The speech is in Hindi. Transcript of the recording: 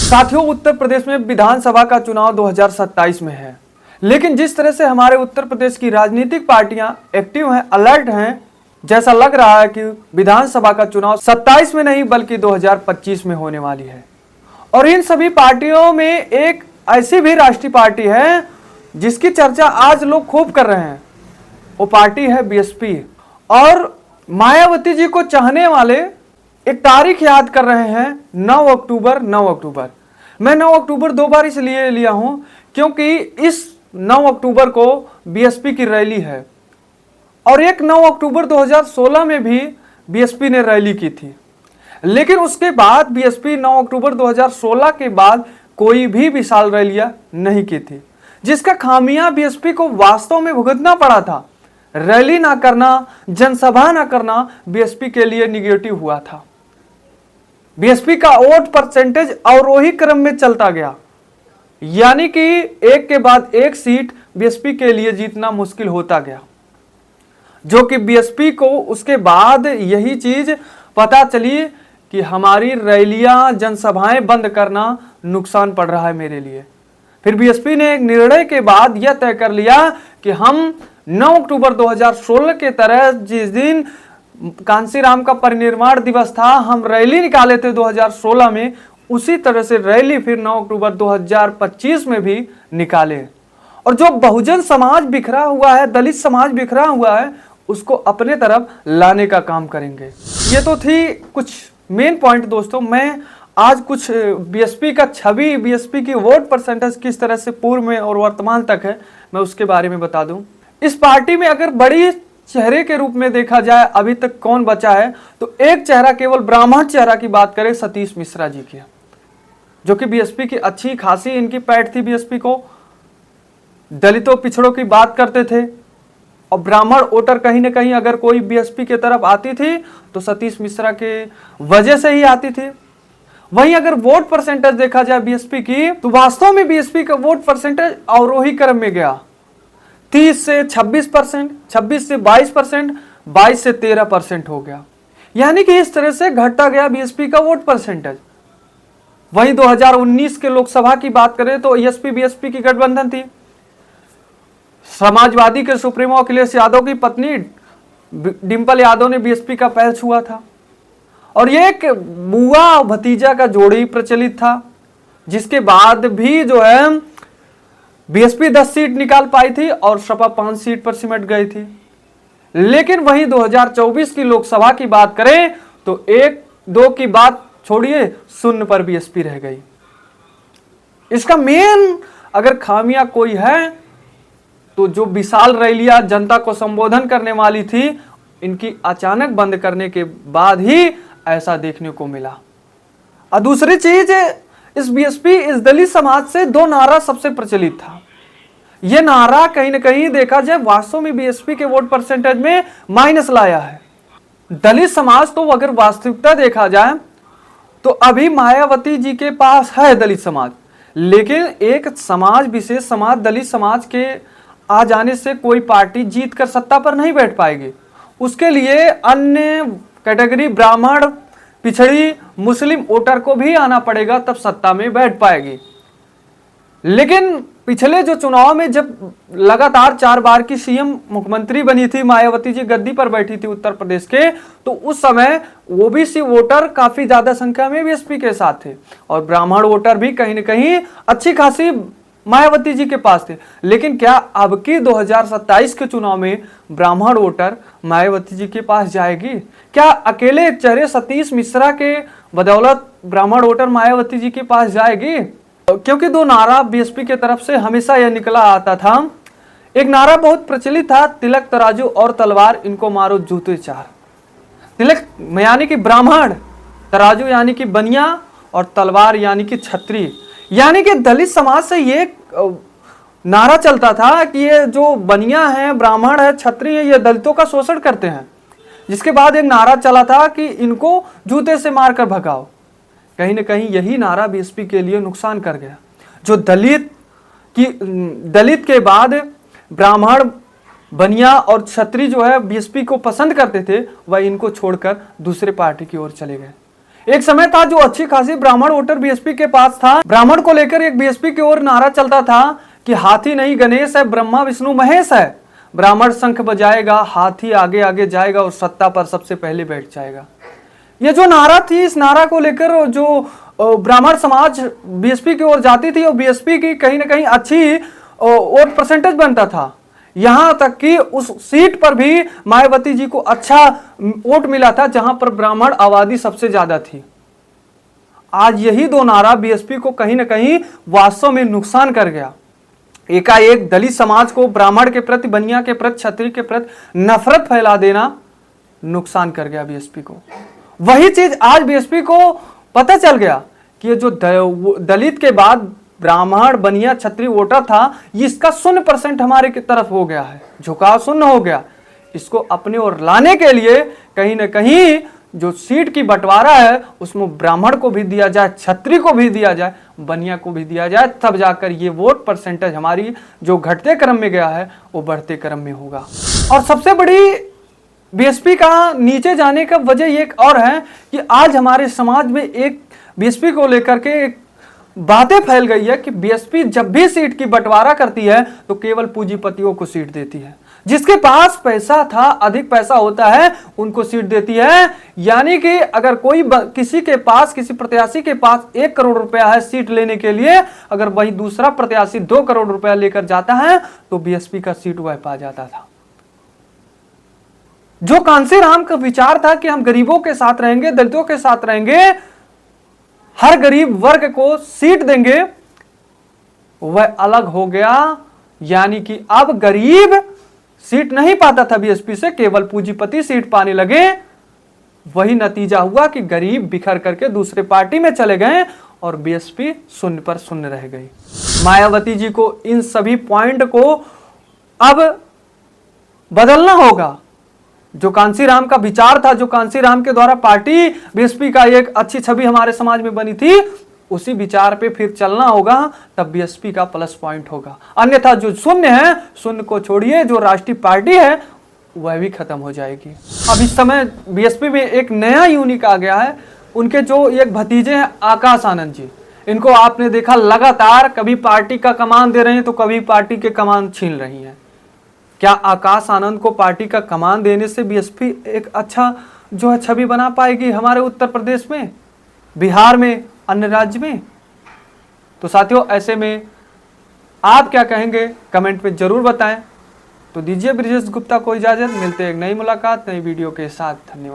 साथियों, उत्तर प्रदेश में विधानसभा का चुनाव 2027 में है, लेकिन जिस तरह से हमारे उत्तर प्रदेश की राजनीतिक पार्टियां एक्टिव हैं, अलर्ट हैं, जैसा लग रहा है कि विधानसभा का चुनाव 27 में नहीं बल्कि 2025 में होने वाली है। और इन सभी पार्टियों में एक ऐसी भी राष्ट्रीय पार्टी है जिसकी चर्चा आज लोग खूब कर रहे हैं, वो पार्टी है बीएसपी। और मायावती जी को चाहने वाले एक तारीख याद कर रहे हैं, 9 अक्टूबर। 9 अक्टूबर मैं 9 अक्टूबर दो बार इसलिए लिया हूं क्योंकि इस 9 अक्टूबर को बीएसपी की रैली है और एक 9 अक्टूबर 2016 में भी बीएसपी ने रैली की थी। लेकिन उसके बाद बीएसपी 9 अक्टूबर 2016 के बाद कोई भी विशाल रैलियां नहीं की थी, जिसका खामियां बीएसपी को वास्तव में भुगतना पड़ा था। रैली ना करना, जनसभा ना करना बीएसपी के लिए निगेटिव हुआ था। बीएसपी का वोट परसेंटेज अवरोही क्रम में चलता गया, यानी कि एक के बाद एक सीट बीएसपी के लिए जीतना मुश्किल होता गया, जो कि बीएसपी को उसके बाद यही चीज पता चली कि हमारी रैलियां, जनसभाएं बंद करना नुकसान पड़ रहा है मेरे लिए। फिर बीएसपी ने एक निर्णय के बाद यह तय कर लिया कि हम 9 अक्टूबर 2016 के तरह जिस दिन कांसीराम का परिनिर्वाण दिवस था, हम रैली निकाले थे 2016 में, उसी तरह से रैली फिर 9 अक्टूबर 2025 में भी निकाले। और जो बहुजन समाज बिखरा हुआ है, दलित समाज बिखरा हुआ है, उसको अपने तरफ लाने का काम करेंगे। ये तो थी कुछ मेन पॉइंट दोस्तों। मैं आज कुछ बीएसपी का छवि, बीएसपी की वोट परसेंटेज किस तरह से पूर्व में और वर्तमान तक है, मैं उसके बारे में बता दूं। इस पार्टी में अगर बड़ी चेहरे के रूप में देखा जाए अभी तक कौन बचा है, तो एक चेहरा, केवल ब्राह्मण चेहरा की बात करें, सतीश मिश्रा जी की, जो कि बीएसपी की अच्छी खासी इनकी पैठ थी। बीएसपी को दलितों पिछड़ों की बात करते थे और ब्राह्मण वोटर कहीं ना कहीं अगर कोई बीएसपी की तरफ आती थी तो सतीश मिश्रा के वजह से ही आती थी। वहीं अगर वोट परसेंटेज देखा जाए बीएसपी की, तो वास्तव में बीएसपी का वोट परसेंटेज अवरोही क्रम में गया, 30 से 26%, 26 से 22%, 22 से 13% हो गया, यानी कि इस तरह से घटता गया बीएसपी का वोट परसेंटेज। वहीं 2019 के लोकसभा की बात करें तो एसपी बीएसपी की गठबंधन थी। समाजवादी के सुप्रीमो अखिलेश यादव की पत्नी डिंपल यादव ने बीएसपी का पैर छुआ था और ये एक बुआ भतीजा का जोड़ी प्रचलित था, जिसके बाद भी जो है बीएसपी 10 सीट निकाल पाई थी और सपा 5 सीट पर सिमट गई थी। लेकिन वहीं 2024 की लोकसभा की बात करें तो 1-2 की बात छोड़िए, 0 पर बीएसपी रह गई। इसका मेन अगर खामियां कोई है तो जो विशाल रैलियां जनता को संबोधन करने वाली थी, इनकी अचानक बंद करने के बाद ही ऐसा देखने को मिला। और दूसरी चीज, इस बीएसपी, इस दलित समाज से 2 नारा सबसे प्रचलित था। यह नारा कहीं ना कहीं देखा जाए वास्तव में बीएसपी के वोट परसेंटेज में माइनस लाया है। दलित समाज तो अगर वास्तविकता देखा जाए तो अभी मायावती जी के पास है दलित समाज, लेकिन एक समाज, विशेष समाज, दलित समाज के आ जाने से कोई पार्टी जीत कर सत्ता पर नहीं बैठ पाएगी। उसके लिए अन्य कैटेगरी, ब्राह्मण, पिछड़ी, मुस्लिम वोटर को भी आना पड़ेगा, तब सत्ता में बैठ पाएगी। लेकिन पिछले जो चुनाव में जब लगातार 4 बार की सीएम मुख्यमंत्री बनी थी मायावती जी, गद्दी पर बैठी थी उत्तर प्रदेश के, तो उस समय ओबीसी वोटर काफी ज्यादा संख्या में बीएसपी के साथ थे और ब्राह्मण वोटर भी कहीं ना कहीं अच्छी खासी मायावती जी के पास थे। लेकिन क्या अब की 2027 के चुनाव में ब्राह्मण वोटर मायावती जी के पास जाएगी? क्या अकेले चेहरे सतीश मिश्रा के बदौलत ब्राह्मण वोटर मायावती जी के पास जाएगी? क्योंकि 2 नारा बीएसपी की तरफ से हमेशा यह निकला आता था। एक नारा बहुत प्रचलित था, तिलक तराजू और तलवार, इनको मारो जूते 4। तिलक यानी कि ब्राह्मण, तराजू यानी कि बनिया और तलवार यानी कि छत्री। यानी कि दलित समाज से ये नारा चलता था कि ये जो बनिया है, ब्राह्मण है, छत्री है, ये दलितों का शोषण करते हैं। जिसके बाद एक नारा चला था कि इनको जूते से मारकर भगाओ। कहीं ना कहीं यही नारा बीएसपी के लिए नुकसान कर गया। जो दलित के बाद ब्राह्मण, बनिया और क्षत्रिय जो है बीएसपी को पसंद करते थे, वह इनको छोड़कर दूसरे पार्टी की ओर चले गए। एक समय था जो अच्छी खासी ब्राह्मण वोटर बीएसपी के पास था। ब्राह्मण को लेकर एक बीएसपी की ओर नारा चलता था कि हाथी नहीं गणेश है, ब्रह्मा विष्णु महेश है। ब्राह्मण शंख बजाएगा, हाथी आगे आगे जाएगा और सत्ता पर सबसे पहले बैठ जाएगा। ये जो नारा थी, इस नारा को लेकर जो ब्राह्मण समाज बीएसपी की ओर जाती थी और बीएसपी की कहीं ना कहीं अच्छी वोट परसेंटेज बनता था। यहां तक कि उस सीट पर भी मायावती जी को अच्छा वोट मिला था जहां पर ब्राह्मण आबादी सबसे ज्यादा थी। आज यही दो नारा बीएसपी को कहीं ना कहीं वास्तव में नुकसान कर गया। एकाएक दलित समाज को ब्राह्मण के प्रति, बनिया के प्रति, क्षत्रिय के प्रति नफरत फैला देना नुकसान कर गया बीएसपी को। वही चीज आज बीएसपी को पता चल गया कि ये जो दलित के बाद ब्राह्मण, बनिया, क्षत्रिय वोटर था, इसका 0% हमारे की तरफ हो गया है, झुकाव 0 हो गया। इसको अपने ओर लाने के लिए कहीं ना कहीं जो सीट की बंटवारा है उसमें ब्राह्मण को भी दिया जाए, क्षत्रिय को भी दिया जाए, बनिया को भी दिया जाए, तब जाकर ये वोट परसेंटेज हमारी जो घटते क्रम में गया है वो बढ़ते क्रम में होगा। और सबसे बड़ी बीएसपी का नीचे जाने का वजह एक और है कि आज हमारे समाज में एक बीएसपी को लेकर के एक बातें फैल गई है कि बीएसपी जब भी सीट की बंटवारा करती है तो केवल पूंजीपतियों को सीट देती है। जिसके पास पैसा था, अधिक पैसा होता है, उनको सीट देती है। यानी कि अगर कोई किसी के पास, किसी प्रत्याशी के पास 1 करोड़ रुपया है सीट लेने के लिए, अगर वही दूसरा प्रत्याशी 2 करोड़ रुपया लेकर जाता है तो बीएसपी का सीट वह पा जाता था। जो कांसीराम का विचार था कि हम गरीबों के साथ रहेंगे, दलितों के साथ रहेंगे, हर गरीब वर्ग को सीट देंगे, वह अलग हो गया। यानी कि अब गरीब सीट नहीं पाता था बीएसपी से, केवल पूंजीपति सीट पाने लगे। वही नतीजा हुआ कि गरीब बिखर करके दूसरे पार्टी में चले गए और बीएसपी 0 पर 0 रह गई। मायावती जी को इन सभी पॉइंट को अब बदलना होगा। जो कांसीराम का विचार था, जो कांसीराम के द्वारा पार्टी बीएसपी का एक अच्छी छवि हमारे समाज में बनी थी, उसी विचार पे फिर चलना होगा, तब बीएसपी का प्लस पॉइंट होगा। अन्यथा जो 0 है, 0 को छोड़िए, जो राष्ट्रीय पार्टी है वह भी खत्म हो जाएगी। अब इस समय बीएसपी में एक नया यूनिक आ गया है। उनके जो एक भतीजे हैं आकाश आनंद जी, इनको आपने देखा लगातार कभी पार्टी का कमान दे रहे हैं तो कभी पार्टी के कमान छीन रही हैं। क्या आकाश आनंद को पार्टी का कमान देने से बीएसपी एक अच्छा जो है छवि बना पाएगी हमारे उत्तर प्रदेश में, बिहार में, अन्य राज्य में? तो साथियों, ऐसे में आप क्या कहेंगे कमेंट में जरूर बताएं। तो दीजिए ब्रिजेश गुप्ता को इजाजत, मिलते हैं एक नई मुलाकात नई वीडियो के साथ। धन्यवाद।